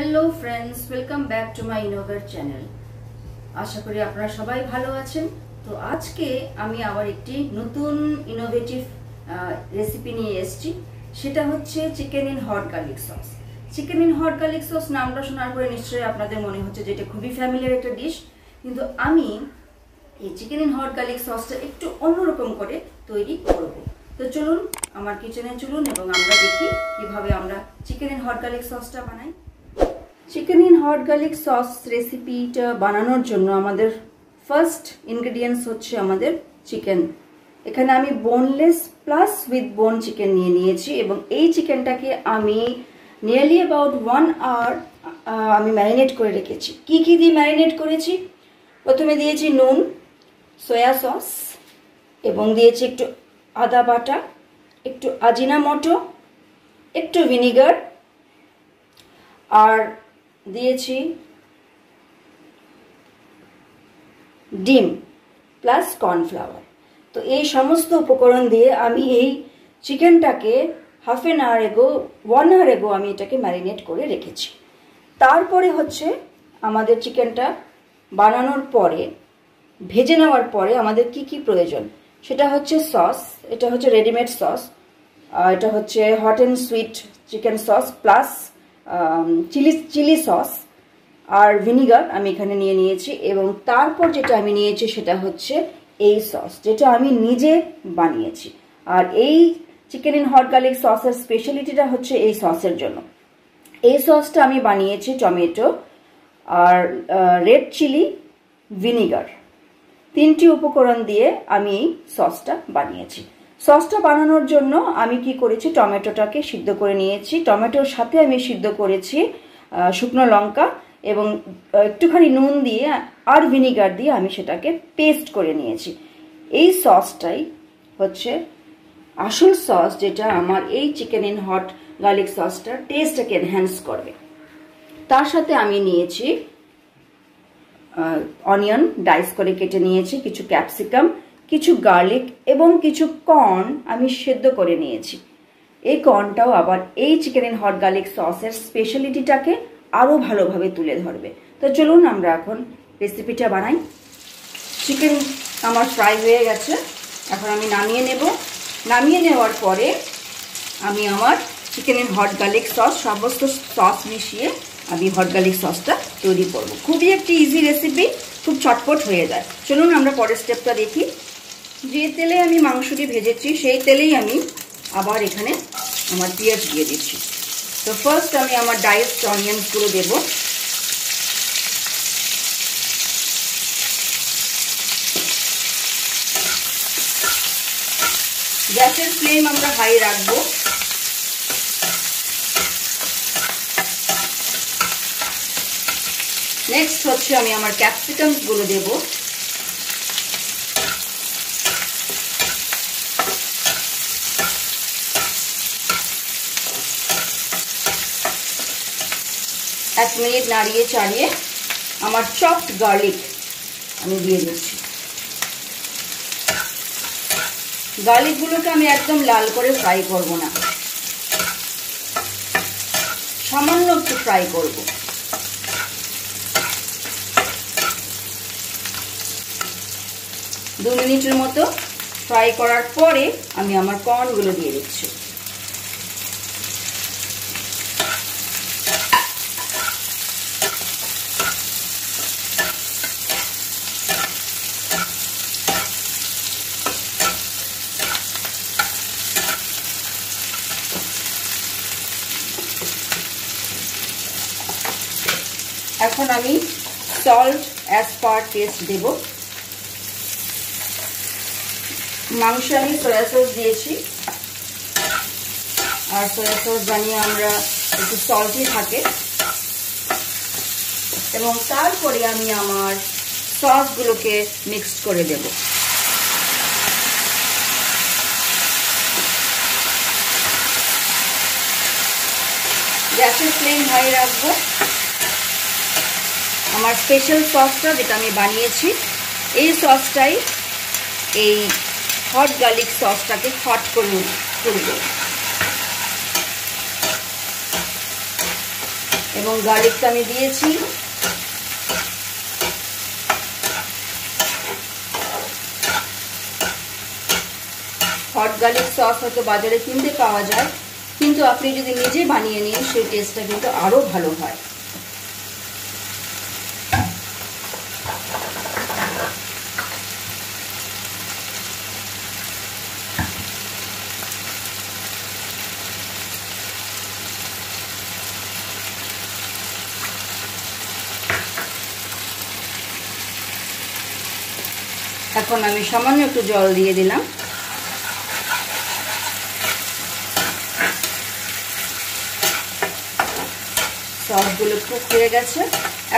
Hello friends, welcome back to my Innovate channel. আশা করি আপনারা সবাই ভালো আছেন। তো আজকে আমি আবার একটি নতুন ইনোভেটিভ রেসিপি নিয়ে এসেছি। সেটা হচ্ছে chicken in hot garlic sauce. Chicken in hot garlic sauce নামটা শোনার পরে নিশ্চয়ই আপনাদের মনে হচ্ছে যে এটা খুবই ফ্যামিলিয়ার একটা ডিশ, কিন্তু আমি এই চিকেন ইন হট গার্লিক সসটা একটু অন্যরকম করে তৈরি করব। তো চলুন আমার কিচেনে চলুন এবং আমরা দেখি কিভাবে আমরা চিকেন ইন হট গার্লিক সসটা বানাই। Chicken in hot garlic sauce রেসিপিটা বানানোর জন্য আমাদের ফার্স্ট ইনগ্রেডিয়েন্টস হচ্ছে আমাদের চিকেন। এখানে আমি বোনলেস প্লাস উইথ বোন চিকেন নিয়েছি এবং এই চিকেনটাকে আমি নিয়ারলি অ্যাবাউট 1 আওয়ার আমি ম্যারিনেট করে রেখেছি। কি কি দিয়ে ম্যারিনেট করেছি? প্রথমে দিয়েছি নুন, সয়া সস এবং দিয়েছি একটু আদা বাটা, একটু আজিনামোটো, একটু ভিনিগার, আর দিয়েছি ডিম প্লাস কর্নফ্লাওয়ার। তো এই সমস্ত উপকরণ দিয়ে আমি এই চিকেনটাকে হাফ অ্যান আওয়ার এগো 1 আওয়ার এগো আমি এটাকে ম্যারিনেট করে রেখেছি। তারপরে হচ্ছে আমাদের চিকেনটা বানানোর পরে ভেজে নেওয়ার পরে আমাদের কি কি প্রয়োজন সেটা হচ্ছে সস। এটা হচ্ছে রেডিমেড সস, এটা হচ্ছে hot and sweet chicken sauce plus chilli sauce আর ভিনিগার আমি এখানে নিয়েছি। এবং তারপর যেটা আমি নিয়েছি সেটা হচ্ছে এই সস, যেটা আমি নিজে বানিয়েছি। আর এই চিকেন ইন হট গার্লিক সসের স্পেশালিটিটা হচ্ছে এই সসের জন্য। এই সসটা আমি বানিয়েছি টমেটো আর রেড চিলি ভিনিগার, 3টি উপকরণ দিয়ে আমি এই সসটা বানিয়েছি। সসটা বানানোর জন্য আমি কি করেছি, টমেটোটাকে সিদ্ধ করে নিয়েছি। টমেটোর সাথে আমি সিদ্ধ করেছি শুকনো লঙ্কা এবং একটুখানি নুন দিয়ে আর ভিনিগার দিয়ে আমি সেটাকে পেস্ট করে নিয়েছি। এই সসটাই হচ্ছে আসল সস, যেটা আমার এই চিকেন ইন হট গার্লিক সসটার টেস্টটাকে এনহ্যান্স করবে। তার সাথে আমি নিয়েছি অনিয়ন ডাইস করে কেটে নিয়েছি, কিছু ক্যাপসিকাম, কিছু গার্লিক এবং কিছু কর্ন আমি সেদ্ধ করে নিয়েছি। এই কর্নটাও আবার এই চিকেন ইন হট গার্লিক সসের স্পেশালিটিটাকে আরও ভালোভাবে তুলে ধরবে। তো চলুন আমরা এখন রেসিপিটা বানাই। চিকেন আমার ফ্রাই হয়ে গেছে, এখন আমি নামিয়ে নেব। নামিয়ে নেওয়ার পরে আমি আমার chicken in hot garlic sauce সমস্ত সস মিশিয়ে আমি হট গার্লিক সসটা তৈরি করব। খুবই একটি ইজি রেসিপি, খুব চটপট হয়ে যায়। চলুন আমরা পরের স্টেপটা দেখি। যে তেলে আমি মাংসটি ভেজেছি সেই তেলেই আমি আবার এখানে আমার পেঁয়াজ দিয়ে দিচ্ছি। তো ফার্স্ট আমি আমার ডাইসড অনিয়নসগুলো দেব। গ্যাসের ফ্লেম আমরা হাই রাখবো। নেক্সট হচ্ছে আমি আমার ক্যাপসিকামসগুলো দেব। এক মিনিট নাড়িয়ে চাড়িয়ে আমার চপড গার্লিক আমি দিয়ে দিচ্ছি। গার্লিকগুলোকে আমি একদম লাল করে ফ্রাই করব না, সামান্য একটু ফ্রাই করব। দু মিনিটের মতো ফ্রাই করার পরে আমি আমার কর্নগুলো দিয়ে দিচ্ছি। এখন আমি সল্ট অ্যাজ পার টেস্ট দেব। মাংসে আমি সয়া সস দিয়েছি, আর সয়া সস জানিয়ে আমরা একটু সল্টই থাকে। এবং তারপরে আমি আমার সসগুলোকে মিক্সড করে দেব। গ্যাসের ফ্লেম হাই রাখবো। আমার স্পেশাল সসটা যেটা আমি বানিয়েছি, এই সসটাই এই হট গার্লিক সসটাকে হট করে তুলবে। এবং গার্লিকটা আমি দিয়েছি। হট গার্লিক সস হয়তো বাজারে কিনতে পাওয়া যায়, কিন্তু আপনি যদি নিজে বানিয়ে নিন সেই টেস্টটা কিন্তু আরো ভালো হয়। এখন আমি সামান্য একটু জল দিয়ে দিলাম। সসগুলো কুক হয়ে গেছে।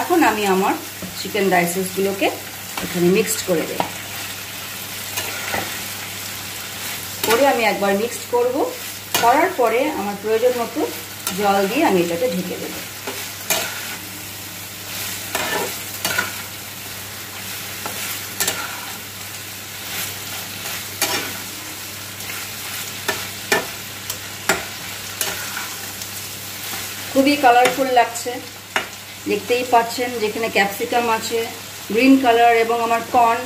এখন আমি আমার চিকেন রাইসেসগুলোকে এখানে মিক্সড করে দেব। করে আমি একবার মিক্সড করব। করার পরে আমার প্রয়োজন মতো জল দিয়ে আমি এটাকে ঢেকে দেব। খুবই কালারফুল লাগছে, দেখতেই পাচ্ছেন যেখানে ক্যাপসিকাম আছে, গ্রিন কালার এবং আমার কর্ন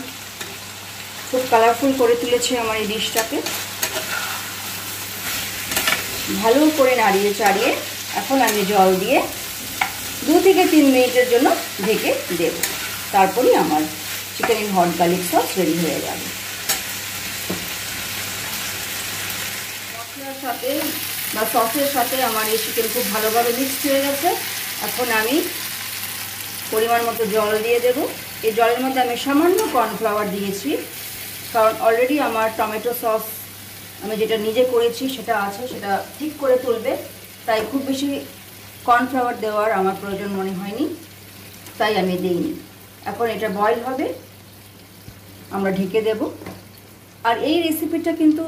খুব কালারফুল করে তুলেছে আমার এই ডিশটাকে। ভালো করে নাড়িয়ে চাড়িয়ে এখন আমি জল দিয়ে 2 থেকে 3 মিনিটের জন্য ঢেকে দেব। তারপরই আমার chicken in hot garlic sauce ready হয়ে যাবে। মশলার সাথে বা সসের সাথে আমার এই চিকেন খুব ভালোভাবে মিক্সড হয়ে গেছে। এখন আমি পরিমাণ মতো জল দিয়ে দেব। এই জলের মধ্যে আমি সামান্য কর্নফ্লাওয়ার দিয়েছি, কারণ অলরেডি আমার টমেটো সস আমি যেটা নিজে করেছি সেটা আছে, সেটা ঠিক করে তুলবে, তাই খুব বেশি কর্নফ্লাওয়ার দেওয়ার আমার প্রয়োজন মনে হয়নি, তাই আমি দিইনি। এখন এটা বয়েল হবে, আমরা ঢেকে দেব। আর এই রেসিপিটা কিন্তু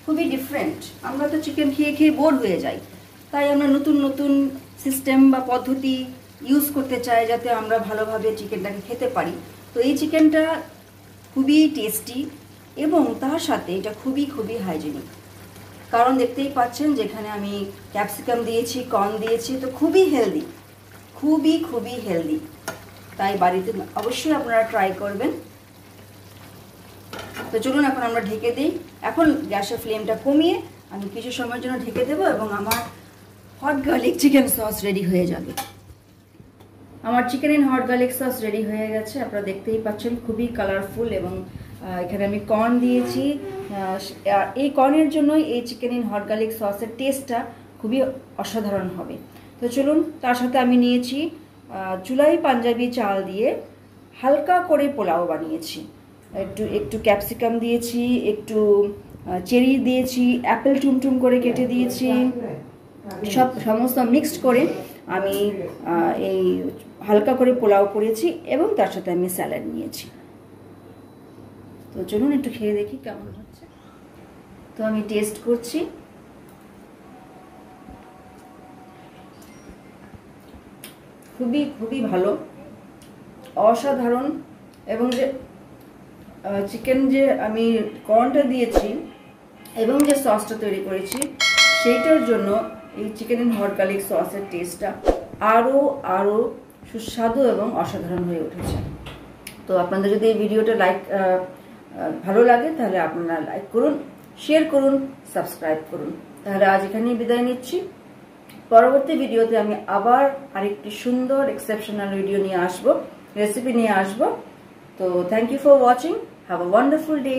খুবই ডিফারেন্ট। আমরা তো চিকেন খেয়ে খেয়ে বোর হয়ে যাই, তাই আমরা নতুন নতুন সিস্টেম বা পদ্ধতি ইউজ করতে চাই যাতে আমরা ভালোভাবে চিকেনটাকে খেতে পারি। তো এই চিকেনটা খুবই টেস্টি এবং তার সাথে এটা খুবই খুবই হাইজেনিক, কারণ দেখতেই পাচ্ছেন যেখানে আমি ক্যাপসিকাম দিয়েছি, কর্ন দিয়েছি, তো খুবই হেলদি, খুবই খুবই হেলদি। তাই বাড়িতে অবশ্যই আপনারা ট্রাই করবেন। তো চলুন এখন আমরা ঢেকে দিই। এখন গ্যাসের ফ্লেমটা কমিয়ে আমি কিছু সময়ের জন্য ঢেকে দেবো এবং আমার hot garlic chicken sauce ready হয়ে যাবে। আমার chicken in hot garlic sauce ready হয়ে গেছে, আপনারা দেখতেই পাচ্ছেন খুবই কালারফুল। এবং এখানে আমি কর্ন দিয়েছি, এই কর্নের জন্যই এই চিকেন ইন হট গার্লিক সসের টেস্টটা খুবই অসাধারণ হবে। তো চলুন, তার সাথে আমি নিয়েছি চুলাই পাঞ্জাবি চাল দিয়ে হালকা করে পোলাও বানিয়েছি। একটু ক্যাপসিকাম দিয়েছি, একটু চেরি দিয়েছি, অ্যাপেল টুমটুম করে কেটে দিয়েছি, সমস্ত মিক্সড করে আমি এই হালকা করে পোলাও করেছি এবং তার সাথে আমি স্যালাড নিয়েছি। তো চলুন একটু খেয়ে দেখি কেমন হচ্ছে। তো আমি টেস্ট করছি। খুবই খুবই ভালো, অসাধারণ। এবং যে চিকেন যে আমি কর্নটা দিয়েছি এবং যে সসটা তৈরি করেছি সেইটার জন্য এই চিকেন ইন হট গার্লিক সসের টেস্টটা আরও আরও সুস্বাদু এবং অসাধারণ হয়ে উঠেছে। তো আপনাদের যদি এই ভিডিওটা ভালো লাগে তাহলে আপনারা লাইক করুন, শেয়ার করুন, সাবস্ক্রাইব করুন। তাহলে আজ এখানেই বিদায় নিচ্ছি। পরবর্তী ভিডিওতে আমি আবার আরেকটি সুন্দর এক্সেপশনাল ভিডিও নিয়ে আসবো, রেসিপি নিয়ে আসবো। তো thank you for watching. Have a wonderful day.